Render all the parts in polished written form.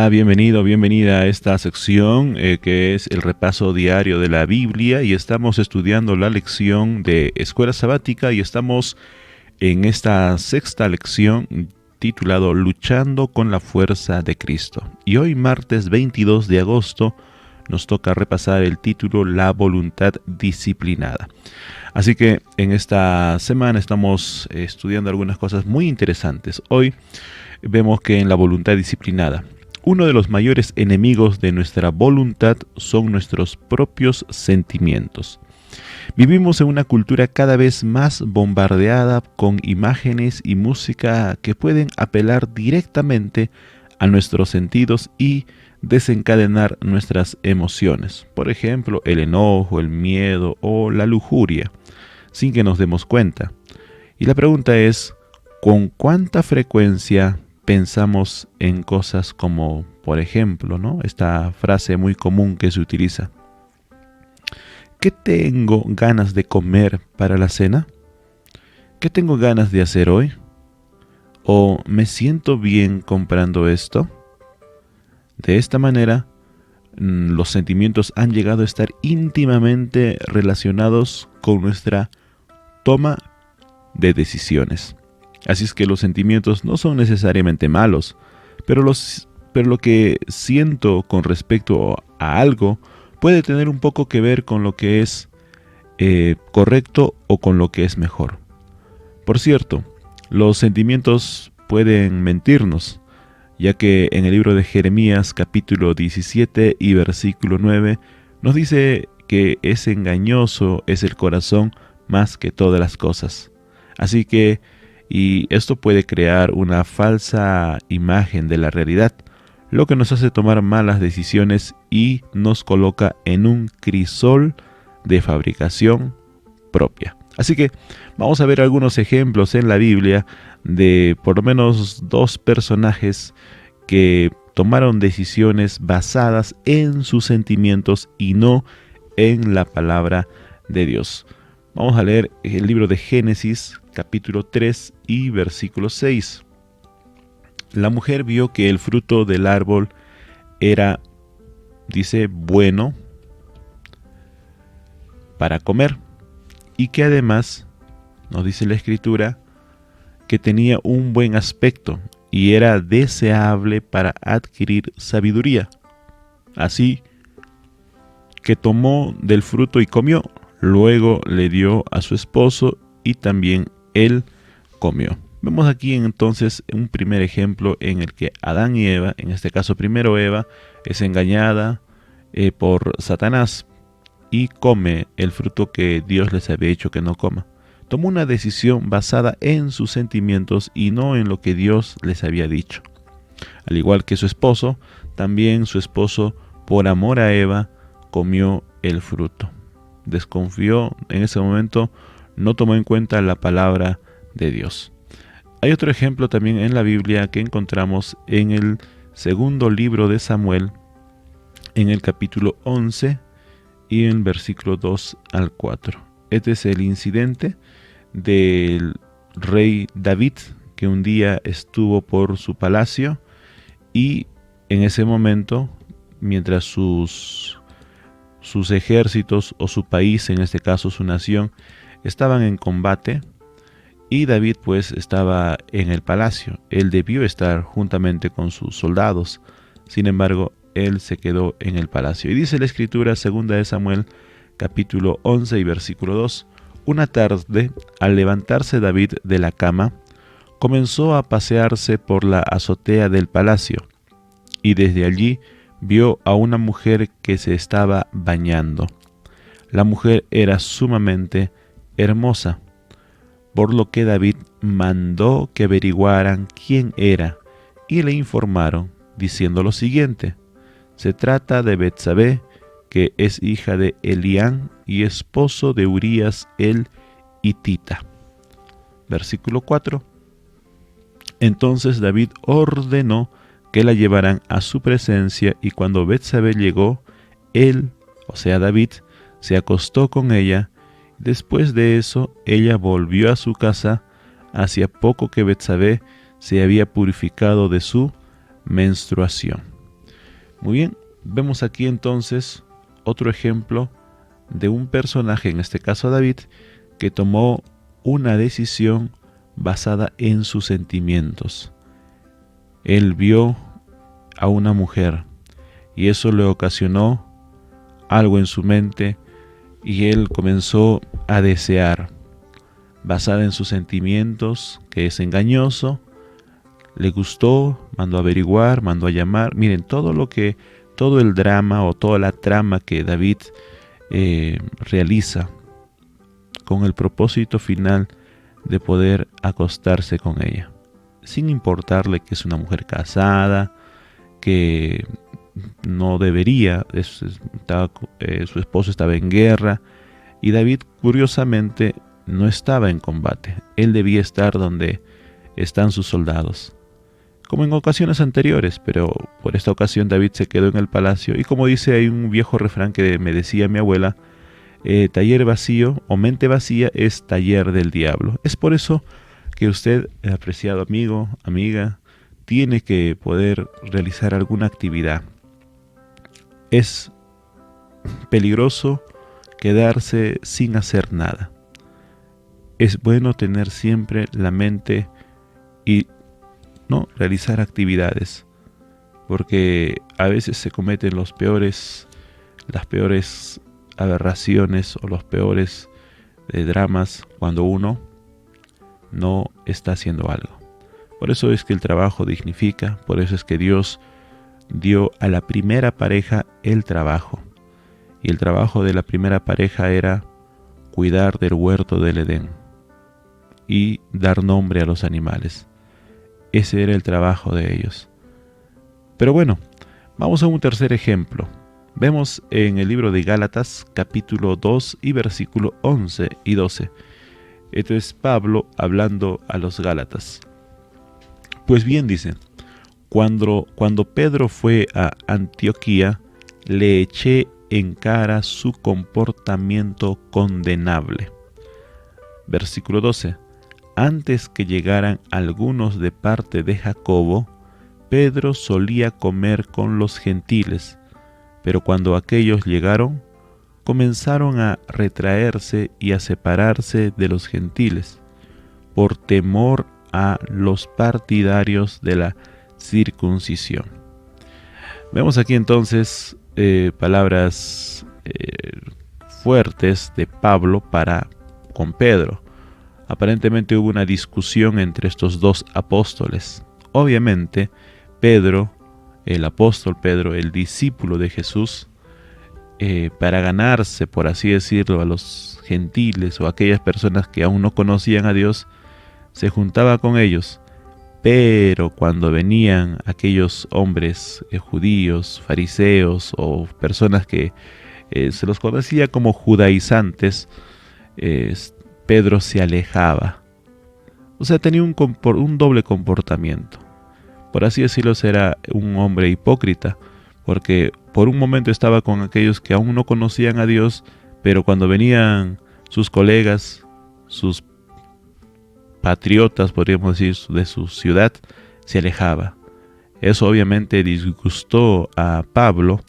Hola, bienvenido, bienvenida a esta sección que es el repaso diario de la Biblia y estamos estudiando la lección de Escuela Sabática y estamos en esta sexta lección titulado Luchando con la fuerza de Cristo. Y hoy martes 22 de agosto nos toca repasar el título La voluntad disciplinada. Así que en esta semana estamos estudiando algunas cosas muy interesantes. Hoy vemos que en la voluntad disciplinada, uno de los mayores enemigos de nuestra voluntad son nuestros propios sentimientos. Vivimos en una cultura cada vez más bombardeada con imágenes y música que pueden apelar directamente a nuestros sentidos y desencadenar nuestras emociones. Por ejemplo, el enojo, el miedo o la lujuria, sin que nos demos cuenta. Y la pregunta es, ¿con cuánta frecuencia pensamos en cosas como, por ejemplo, esta frase muy común que se utiliza? ¿Qué tengo ganas de comer para la cena? ¿Qué tengo ganas de hacer hoy? ¿O me siento bien comprando esto? De esta manera, los sentimientos han llegado a estar íntimamente relacionados con nuestra toma de decisiones. Así es que los sentimientos no son necesariamente malos, pero lo que siento con respecto a algo puede tener un poco que ver con lo que es correcto o con lo que es mejor. Por cierto, los sentimientos pueden mentirnos, ya que en el libro de Jeremías capítulo 17 y versículo 9 nos dice que es engañoso es el corazón más que todas las cosas. Así que y esto puede crear una falsa imagen de la realidad, lo que nos hace tomar malas decisiones y nos coloca en un crisol de fabricación propia. Así que vamos a ver algunos ejemplos en la Biblia de por lo menos dos personajes que tomaron decisiones basadas en sus sentimientos y no en la palabra de Dios. Vamos a leer el libro de Génesis, capítulo 3 y versículo 6. La mujer vio que el fruto del árbol era, dice, bueno para comer y que además, nos dice la Escritura, que tenía un buen aspecto y era deseable para adquirir sabiduría. Así que tomó del fruto y comió. Luego le dio a su esposo y también él comió. Vemos aquí entonces un primer ejemplo en el que Adán y Eva, en este caso primero Eva, es engañada por Satanás y come el fruto que Dios les había dicho que no coma. Tomó una decisión basada en sus sentimientos y no en lo que Dios les había dicho. Al igual que su esposo, también su esposo, por amor a Eva, comió el fruto. Desconfió en ese momento, no tomó en cuenta la palabra de Dios. Hay otro ejemplo también en la Biblia que encontramos en el segundo libro de Samuel, en el capítulo 11 y en el versículo 2 al 4. Este es el incidente del rey David, que un día estuvo por su palacio y en ese momento, mientras sus ejércitos o su país, en este caso su nación, estaban en combate y David pues estaba en el palacio. Él debió estar juntamente con sus soldados, sin embargo él se quedó en el palacio. Y dice la Escritura, segunda de Samuel, capítulo 11 y versículo 2, una tarde, al levantarse David de la cama, comenzó a pasearse por la azotea del palacio y desde allí vio a una mujer que se estaba bañando. La mujer era sumamente hermosa, por lo que David mandó que averiguaran quién era y le informaron diciendo lo siguiente: se trata de Betsabé, que es hija de Elián y esposo de Urías el hitita. Versículo 4. Entonces David ordenó que la llevaran a su presencia y cuando Betsabé llegó, él, o sea David, se acostó con ella. Después de eso, ella volvió a su casa. Hacía poco que Betsabé se había purificado de su menstruación. Muy bien, vemos aquí entonces otro ejemplo de un personaje, en este caso David, que tomó una decisión basada en sus sentimientos. Él vio a una mujer y eso le ocasionó algo en su mente y él comenzó a desear, basada en sus sentimientos, que es engañoso. Le gustó, mandó a averiguar, mandó a llamar. Miren, todo el drama o toda la trama que David realiza con el propósito final de poder acostarse con ella, sin importarle que es una mujer casada, que no debería, su esposo estaba en guerra, y David curiosamente no estaba en combate. Él debía estar donde están sus soldados, como en ocasiones anteriores, pero por esta ocasión David se quedó en el palacio, y como dice, hay un viejo refrán que me decía mi abuela, taller vacío o mente vacía es taller del diablo. Es por eso que usted, apreciado amigo, amiga, tiene que poder realizar alguna actividad. Es peligroso quedarse sin hacer nada. Es bueno tener siempre la mente y no realizar actividades, porque a veces se cometen las peores aberraciones o los peores dramas cuando uno no está haciendo algo. Por eso es que el trabajo dignifica, por eso es que Dios dio a la primera pareja el trabajo. Y el trabajo de la primera pareja era cuidar del huerto del Edén y dar nombre a los animales. Ese era el trabajo de ellos. Pero bueno, vamos a un tercer ejemplo. Vemos en el libro de Gálatas, capítulo 2 y versículo 11 y 12. Esto es Pablo hablando a los Gálatas. Pues bien, dice, cuando Pedro fue a Antioquía, le eché en cara su comportamiento condenable. Versículo 12. Antes que llegaran algunos de parte de Jacobo, Pedro solía comer con los gentiles, pero cuando aquellos llegaron, comenzaron a retraerse y a separarse de los gentiles, por temor a los partidarios de la circuncisión. Vemos aquí entonces palabras fuertes de Pablo para con Pedro. Aparentemente hubo una discusión entre estos dos apóstoles. Obviamente, Pedro, el apóstol Pedro, el discípulo de Jesús, para ganarse, por así decirlo, a los gentiles o a aquellas personas que aún no conocían a Dios, se juntaba con ellos. Pero cuando venían aquellos hombres judíos, fariseos o personas que se los conocía como judaizantes, Pedro se alejaba. O sea, tenía un doble comportamiento. Por así decirlo, era un hombre hipócrita, porque por un momento estaba con aquellos que aún no conocían a Dios, pero cuando venían sus colegas, sus patriotas, podríamos decir, de su ciudad, se alejaba. Eso obviamente disgustó a Pablo,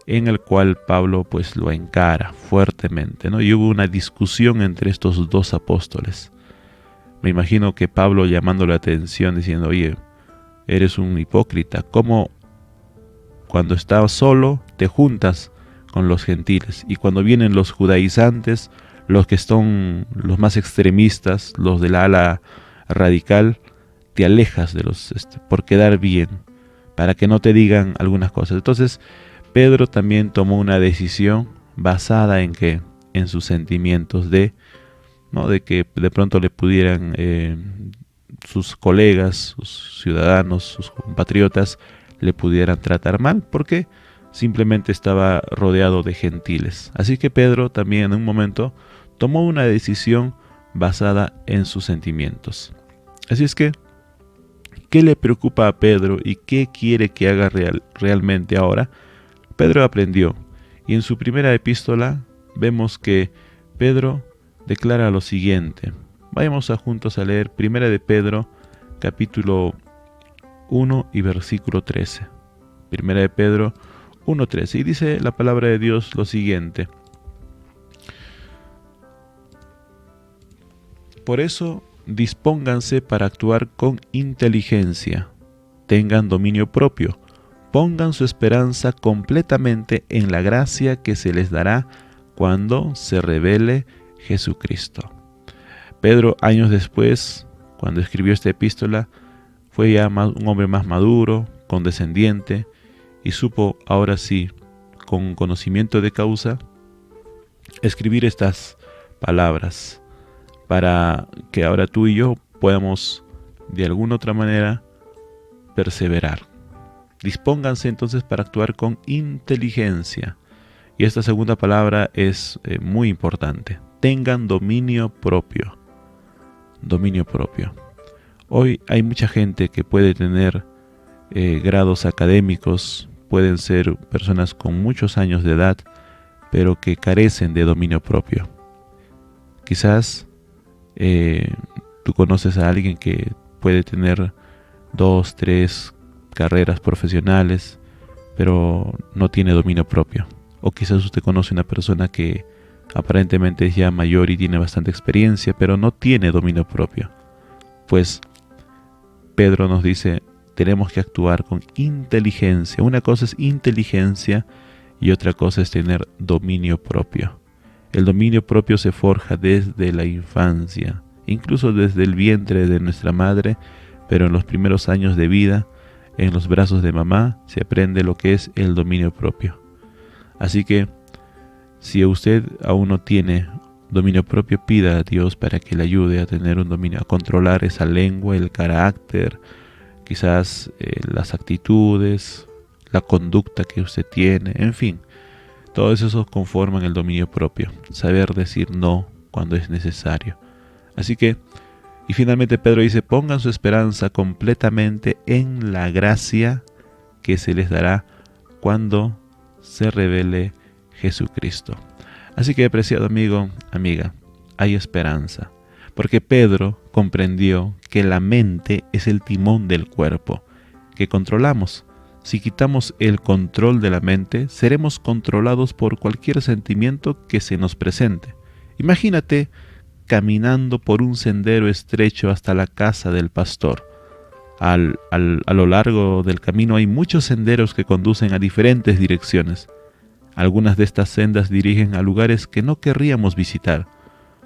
en el cual Pablo pues lo encara fuertemente, ¿no? Y hubo una discusión entre estos dos apóstoles. Me imagino que Pablo llamando la atención diciendo, oye, eres un hipócrita, ¿cómo cuando estás solo te juntas con los gentiles? Y cuando vienen los judaizantes, los que son los más extremistas, los del ala radical, te alejas de los por quedar bien, para que no te digan algunas cosas. Entonces, Pedro también tomó una decisión basada en que en sus sentimientos de que de pronto le pudieran sus colegas, sus ciudadanos, sus compatriotas le pudieran tratar mal, porque simplemente estaba rodeado de gentiles. Así que Pedro también en un momento tomó una decisión basada en sus sentimientos. Así es que, ¿qué le preocupa a Pedro y qué quiere que haga realmente ahora? Pedro aprendió, y en su primera epístola vemos que Pedro declara lo siguiente. Vayamos juntos a leer Primera de Pedro, capítulo 1 y versículo 13. Primera de Pedro 1:13. Y dice la palabra de Dios lo siguiente: por eso, dispónganse para actuar con inteligencia, tengan dominio propio, pongan su esperanza completamente en la gracia que se les dará cuando se revele Jesucristo. Pedro, años después, cuando escribió esta epístola, fue ya un hombre más maduro, condescendiente, y supo, ahora sí, con conocimiento de causa, escribir estas palabras para que ahora tú y yo podamos de alguna otra manera perseverar. Dispónganse entonces para actuar con inteligencia. Y esta segunda palabra es muy importante. Tengan dominio propio. Dominio propio. Hoy hay mucha gente que puede tener grados académicos, pueden ser personas con muchos años de edad, pero que carecen de dominio propio. Quizás tú conoces a alguien que puede tener 2, 3 carreras profesionales, pero no tiene dominio propio. O quizás usted conoce una persona que aparentemente es ya mayor y tiene bastante experiencia, pero no tiene dominio propio. Pues Pedro nos dice, tenemos que actuar con inteligencia. Una cosa es inteligencia y otra cosa es tener dominio propio. El dominio propio se forja desde la infancia, incluso desde el vientre de nuestra madre, pero en los primeros años de vida, en los brazos de mamá, se aprende lo que es el dominio propio. Así que, si usted aún no tiene dominio propio, pida a Dios para que le ayude a tener un dominio, a controlar esa lengua, el carácter, quizás las actitudes, la conducta que usted tiene, en fin. Todo eso conforman el dominio propio, saber decir no cuando es necesario. Así que, y finalmente Pedro dice, pongan su esperanza completamente en la gracia que se les dará cuando se revele Jesucristo. Así que, apreciado amigo, amiga, hay esperanza, porque Pedro comprendió que la mente es el timón del cuerpo, que controlamos. Si quitamos el control de la mente, seremos controlados por cualquier sentimiento que se nos presente. Imagínate caminando por un sendero estrecho hasta la casa del pastor. A lo largo del camino hay muchos senderos que conducen a diferentes direcciones. Algunas de estas sendas dirigen a lugares que no querríamos visitar.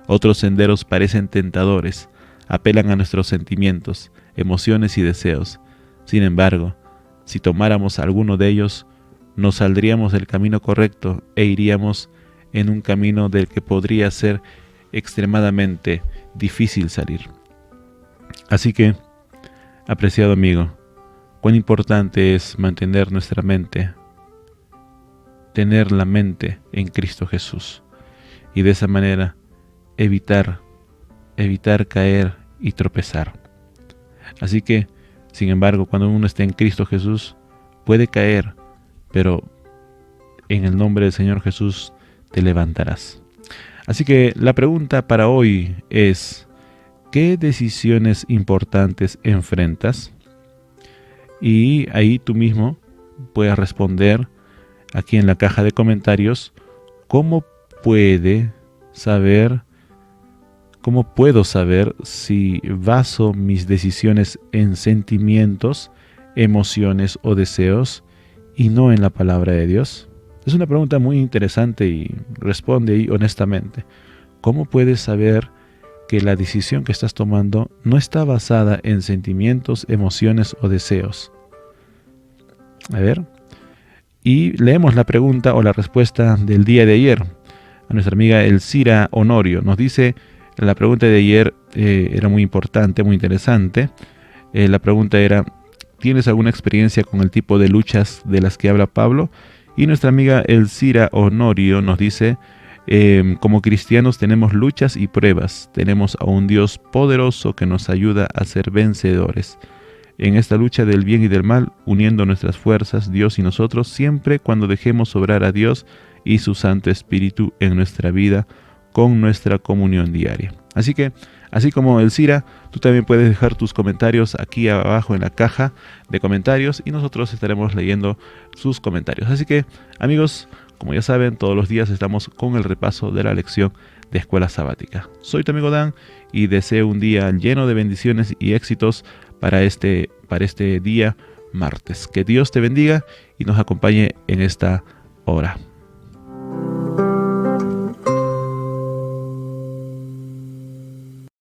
Otros senderos parecen tentadores, apelan a nuestros sentimientos, emociones y deseos. Sin embargo, si tomáramos alguno de ellos, nos saldríamos del camino correcto e iríamos en un camino del que podría ser extremadamente difícil salir. Así que, apreciado amigo, cuán importante es mantener nuestra mente, tener la mente en Cristo Jesús, y de esa manera evitar caer y tropezar. Así que, sin embargo, cuando uno está en Cristo Jesús, puede caer, pero en el nombre del Señor Jesús te levantarás. Así que la pregunta para hoy es, ¿qué decisiones importantes enfrentas? Y ahí tú mismo puedes responder aquí en la caja de comentarios, ¿cómo puedo saber si baso mis decisiones en sentimientos, emociones o deseos y no en la palabra de Dios? Es una pregunta muy interesante y responde ahí honestamente. ¿Cómo puedes saber que la decisión que estás tomando no está basada en sentimientos, emociones o deseos? A ver. Y leemos la pregunta o la respuesta del día de ayer. A nuestra amiga Elcira Honorio nos dice, la pregunta de ayer era muy importante, muy interesante. La pregunta era, ¿tienes alguna experiencia con el tipo de luchas de las que habla Pablo? Y nuestra amiga Elcira Honorio nos dice, como cristianos tenemos luchas y pruebas. Tenemos a un Dios poderoso que nos ayuda a ser vencedores. En esta lucha del bien y del mal, uniendo nuestras fuerzas, Dios y nosotros, siempre cuando dejemos obrar a Dios y su Santo Espíritu en nuestra vida con nuestra comunión diaria. Así que, así como Elcira, tú también puedes dejar tus comentarios aquí abajo en la caja de comentarios y nosotros estaremos leyendo sus comentarios. Así que, amigos, como ya saben, todos los días estamos con el repaso de la lección de Escuela Sabática. Soy tu amigo Dan y deseo un día lleno de bendiciones y éxitos para este día martes. Que Dios te bendiga y nos acompañe en esta hora.